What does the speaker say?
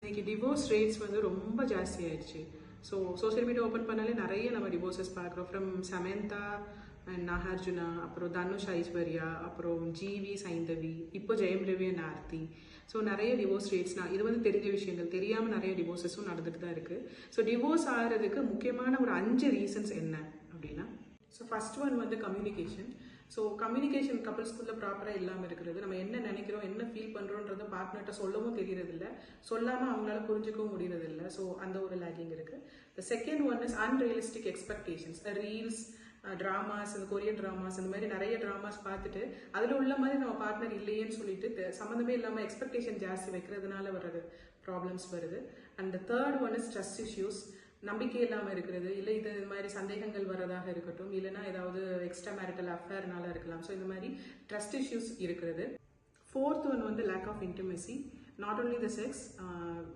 இன்னைக்கு divorce rates வந்து ரொம்ப ஜாஸ்தி ஆயிடுச்சு. ஸோ சோஷியல் மீடியா ஓப்பன் பண்ணாலே நிறைய நம்ம டிவோர்ஸஸ் பார்க்குறோம். ஃப்ரம் சமந்தா அண்ட் நாகார்ஜுனா, அப்புறம் தனுஷ் ஐஸ்வர்யா, அப்புறம் ஜிவி சைந்தவி, இப்போ ஜெயம் ரவி அண்ட் ஆர்த்தி. ஸோ நிறைய டிவோர்ஸ் ரேட்ஸ்னா இது வந்து தெரிஞ்ச விஷயங்கள், தெரியாமல் நிறைய டிவோர்ஸஸும் நடந்துட்டு தான் இருக்குது. ஸோ டிவோர்ஸ் ஆகிறதுக்கு முக்கியமான ஒரு 5 ரீசன்ஸ் என்ன அப்படின்னா, ஸோ ஃபர்ஸ்ட் ஒன் வந்து கம்யூனிகேஷன். ஸோ கம்யூனிகேஷன் கப்பல்ஸ்குள்ளே ப்ராப்பராக இல்லாமல் இருக்கிறது. நம்ம என்ன நினைக்கிறோம், என்ன ஃபீல் பண்ணுறோன்றத பார்ட்னர்கிட்ட சொல்லவும் தெரியறதில்ல, சொல்லாமல் அவங்களால புரிஞ்சுக்கவும் முடியறதில்ல. ஸோ அந்த ஒரு லேக்கிங் இருக்குது. The second one is unrealistic expectations. Reels, dramas, இந்த கொரியன் ட்ராமாஸ், இந்த மாதிரி நிறைய ட்ராமாஸ் பார்த்துட்டு அதில் உள்ள மாதிரி நம்ம பார்ட்னர் இல்லையேன்னு சொல்லிட்டு சம்மந்தமே இல்லாமல் எக்ஸ்பெக்டேஷன் ஜாஸ்தி வைக்கிறதுனால வர்றது ப்ராப்ளம்ஸ் வருது. And the third one is trust issues. நம்பிக்கை இல்லாமல் இருக்கிறது, இல்லை இது மாதிரி சந்தேகங்கள் வர்றதாக இருக்கட்டும், இல்லைன்னா ஏதாவது எக்ஸ்ட்ரா மேரிட்டல் அஃபேர்னால இருக்கலாம். ஸோ இந்த மாதிரி ட்ரஸ்ட் இஷ்யூஸ் இருக்கிறது. ஃபோர்த் ஒன் வந்து lack of intimacy. Not only the sex,